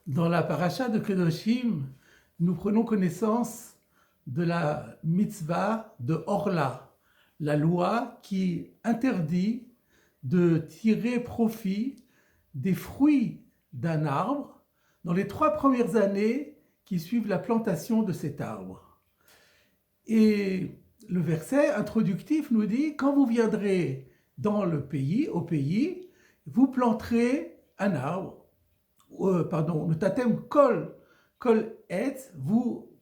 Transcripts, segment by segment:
Dans la paracha de Kedoshim, nous prenons connaissance de la mitzvah de Orla, la loi qui interdit de tirer profit des fruits d'un arbre dans les 3 premières années qui suivent la plantation de cet arbre. Et le verset introductif nous dit, quand vous viendrez dans le pays, au pays, vous planterez un arbre. Le tatem kol etz,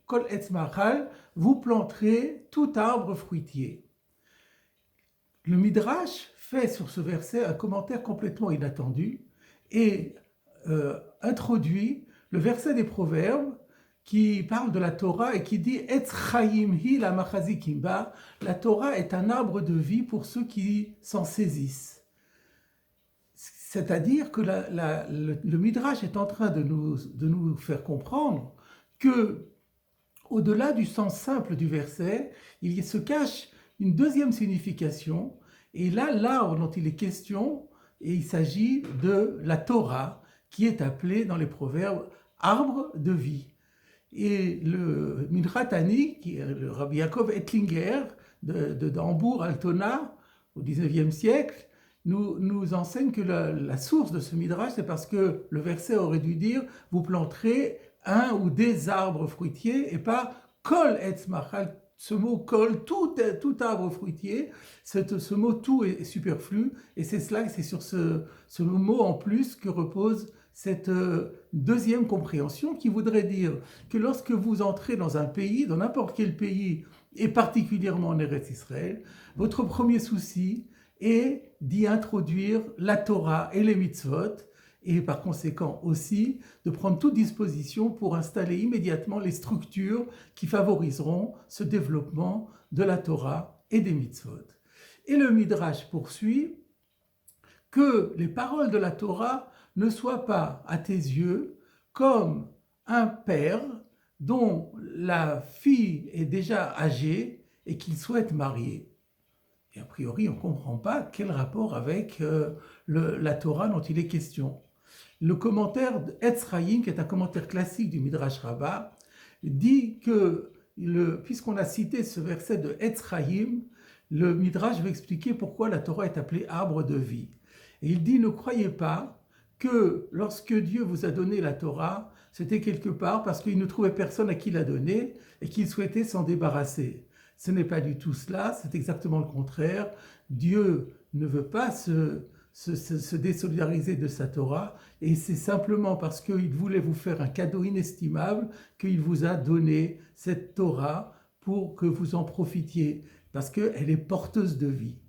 kol etz machal, vous planterez tout arbre fruitier. Le Midrash fait sur ce verset un commentaire complètement inattendu et introduit le verset des Proverbes qui parle de la Torah et qui dit Etz Chaim hi la machazikim ba, la Torah est un arbre de vie pour ceux qui s'en saisissent. C'est-à-dire que le Midrash est en train de nous faire comprendre que, au-delà du sens simple du verset, il se cache une deuxième signification. Et là, l'arbre dont il est question, et il s'agit de la Torah, qui est appelée dans les proverbes arbre de vie. Et le Mincha Tani, qui est le Rabbi Yaakov Ettlinger de Hambourg, Altona, au XIXe siècle, nous enseigne que la source de ce midrash, c'est parce que le verset aurait dû dire « vous planterez un ou des arbres fruitiers » et pas « kol etz machal ». Ce mot « kol », tout arbre fruitier, ce mot « tout » est superflu, et c'est sur ce mot en plus que repose cette deuxième compréhension qui voudrait dire que lorsque vous entrez dans un pays, dans n'importe quel pays, et particulièrement en Eretz Israël, votre premier souci est d'y introduire la Torah et les mitzvot, et par conséquent aussi de prendre toute disposition pour installer immédiatement les structures qui favoriseront ce développement de la Torah et des mitzvot. Et le Midrash poursuit que les paroles de la Torah ne soient pas, à tes yeux, comme un père dont la fille est déjà âgée et qu'il souhaite marier. Et a priori, on ne comprend pas quel rapport avec la Torah dont il est question. Le commentaire d'Etz Chaim, qui est un commentaire classique du Midrash Rabbah, dit que, puisqu'on a cité ce verset de Etz Chaim, le Midrash veut expliquer pourquoi la Torah est appelée arbre de vie. Et il dit, ne croyez pas que lorsque Dieu vous a donné la Torah, c'était quelque part parce qu'il ne trouvait personne à qui la donner et qu'il souhaitait s'en débarrasser. Ce n'est pas du tout cela, c'est exactement le contraire. Dieu ne veut pas se désolidariser de sa Torah, et c'est simplement parce qu'il voulait vous faire un cadeau inestimable qu'il vous a donné cette Torah pour que vous en profitiez, parce qu'elle est porteuse de vie.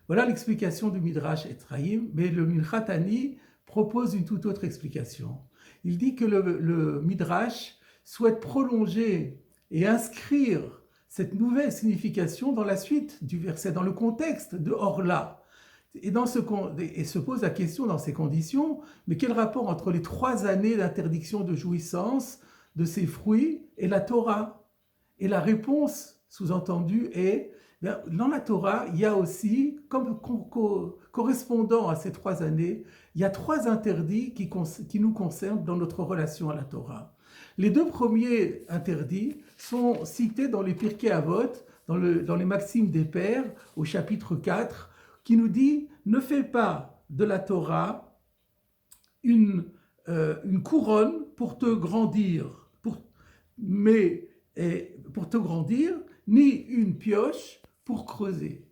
Voilà l'explication du Midrash Etz Chaim, mais le Mincha Tani propose une toute autre explication. Il dit que le Midrash souhaite prolonger et inscrire cette nouvelle signification dans la suite du verset, dans le contexte de Orla. Et se pose la question dans ces conditions, mais quel rapport entre les 3 années d'interdiction de jouissance de ces fruits et la Torah? Et la réponse sous-entendue est, dans la Torah, il y a aussi, comme correspondant à ces 3 années, il y a 3 interdits qui nous concernent dans notre relation à la Torah. Les 2 premiers interdits sont cités dans les Pirkei Avot, dans les Maximes des Pères, au chapitre 4, qui nous dit « Ne fais pas de la Torah une couronne pour te grandir, ni une pioche pour creuser. »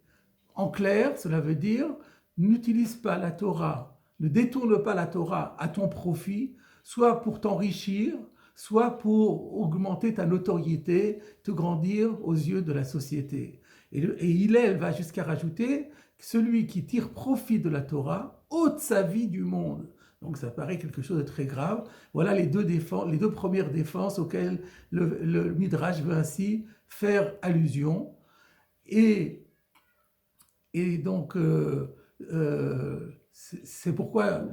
En clair, cela veut dire « N'utilise pas la Torah, ne détourne pas la Torah à ton profit, soit pour t'enrichir, soit pour augmenter ta notoriété, te grandir aux yeux de la société. » Et Hillel va jusqu'à rajouter que celui qui tire profit de la Torah ôte sa vie du monde. Donc ça paraît quelque chose de très grave. Voilà les 2 premières défenses auxquelles le Midrash veut ainsi faire allusion. Et donc, c'est pourquoi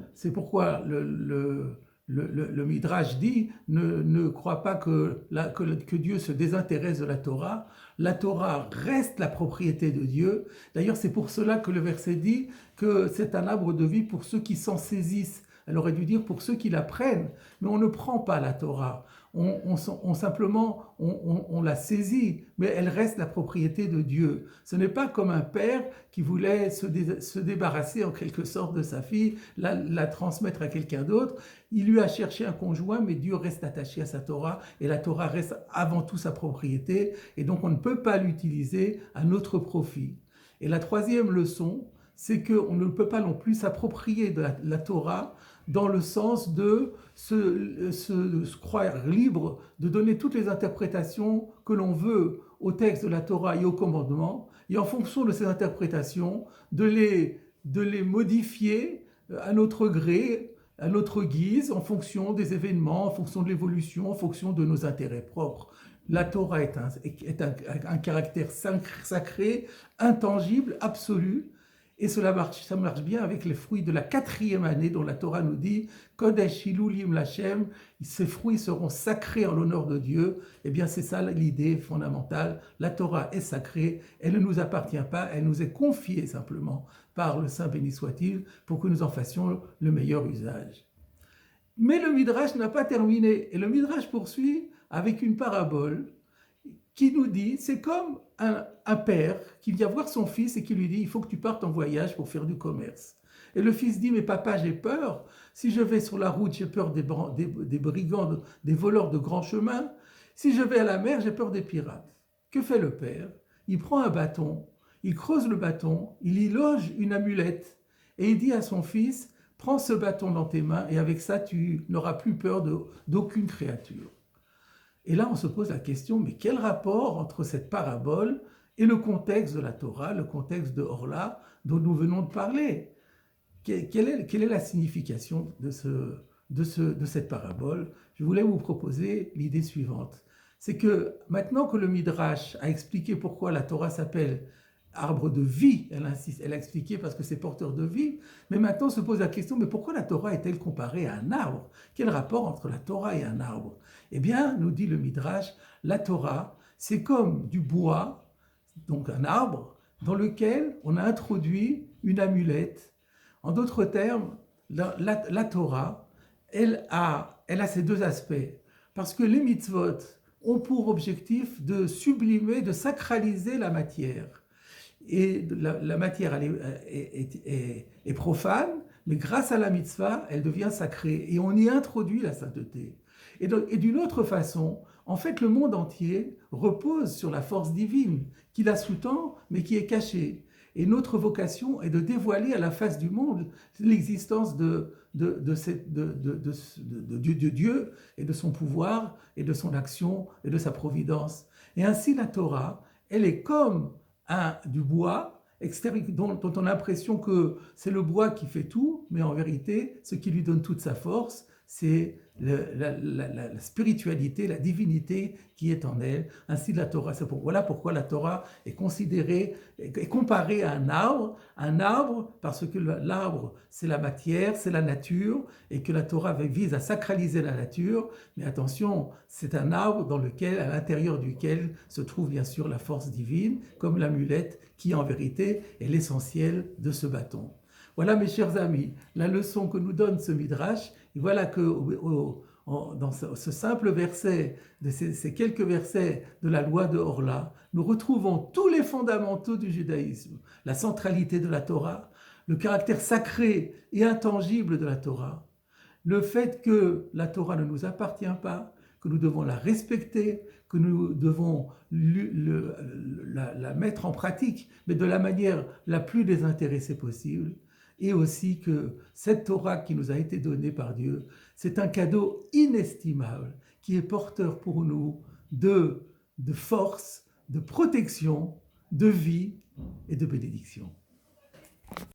le Midrash dit ne crois pas que Dieu se désintéresse de la Torah. La Torah reste la propriété de Dieu. D'ailleurs, c'est pour cela que le verset dit que c'est un arbre de vie pour ceux qui s'en saisissent. Elle aurait dû dire pour ceux qui la prennent. Mais on ne prend pas la Torah. On la saisit, mais elle reste la propriété de Dieu. Ce n'est pas comme un père qui voulait se débarrasser en quelque sorte de sa fille, la transmettre à quelqu'un d'autre. Il lui a cherché un conjoint, mais Dieu reste attaché à sa Torah, et la Torah reste avant tout sa propriété, et donc on ne peut pas l'utiliser à notre profit. Et la troisième leçon, c'est qu'on ne peut pas non plus s'approprier de la Torah dans le sens de se croire libre de donner toutes les interprétations que l'on veut au texte de la Torah et au commandement, et en fonction de ces interprétations, de les modifier à notre gré, à notre guise, en fonction des événements, en fonction de l'évolution, en fonction de nos intérêts propres. La Torah est un caractère sacré, intangible, absolu, et ça marche bien avec les fruits de la 4e année dont la Torah nous dit Kodesh Hilulim Lachem, ces fruits seront sacrés en l'honneur de Dieu. Eh bien, c'est ça l'idée fondamentale. La Torah est sacrée, elle ne nous appartient pas, elle nous est confiée simplement par le Saint béni soit-il pour que nous en fassions le meilleur usage. Mais le Midrash n'a pas terminé, et le Midrash poursuit avec une parabole qui nous dit, c'est comme un père qui vient voir son fils et qui lui dit, il faut que tu partes en voyage pour faire du commerce. Et le fils dit, mais papa, j'ai peur. Si je vais sur la route, j'ai peur des brigands, des voleurs de grands chemins. Si je vais à la mer, j'ai peur des pirates. Que fait le père? Il prend un bâton, il creuse le bâton, il y loge une amulette et il dit à son fils, prends ce bâton dans tes mains et avec ça, tu n'auras plus peur d'aucune créature. Et là, on se pose la question, mais quel rapport entre cette parabole et le contexte de la Torah, le contexte de Orla dont nous venons de parler? Quelle est la signification de cette parabole? Je voulais vous proposer l'idée suivante. C'est que maintenant que le Midrash a expliqué pourquoi la Torah s'appelle arbre de vie, elle a expliqué parce que c'est porteur de vie, mais maintenant on se pose la question, mais pourquoi la Torah est-elle comparée à un arbre? Quel rapport entre la Torah et un arbre? Eh bien, nous dit le Midrash, la Torah, c'est comme du bois, donc un arbre, dans lequel on a introduit une amulette. En d'autres termes, la Torah, elle a ces deux aspects, parce que les mitzvot ont pour objectif de sublimer, de sacraliser la matière. Et la matière est profane, mais grâce à la mitzvah, elle devient sacrée. Et on y introduit la sainteté. Et d'une autre façon, en fait, le monde entier repose sur la force divine, qui la sous-tend, mais qui est cachée. Et notre vocation est de dévoiler à la face du monde l'existence de Dieu et de son pouvoir et de son action et de sa providence. Et ainsi, la Torah, elle est comme du bois dont on a l'impression que c'est le bois qui fait tout, mais en vérité, ce qui lui donne toute sa force, c'est la spiritualité, la divinité qui est en elle. Ainsi la Torah, voilà pourquoi la Torah est comparée à un arbre parce que l'arbre c'est la matière, c'est la nature, et que la Torah vise à sacraliser la nature. Mais attention, c'est un arbre à l'intérieur duquel se trouve bien sûr la force divine, comme l'amulette qui en vérité est l'essentiel de ce bâton. Voilà mes chers amis, la leçon que nous donne ce Midrash, et voilà que dans ce simple verset, ces quelques versets de la loi de Orla, nous retrouvons tous les fondamentaux du judaïsme, la centralité de la Torah, le caractère sacré et intangible de la Torah, le fait que la Torah ne nous appartient pas, que nous devons la respecter, que nous devons la mettre en pratique, mais de la manière la plus désintéressée possible, et aussi que cette Torah qui nous a été donnée par Dieu, c'est un cadeau inestimable qui est porteur pour nous de force, de protection, de vie et de bénédiction.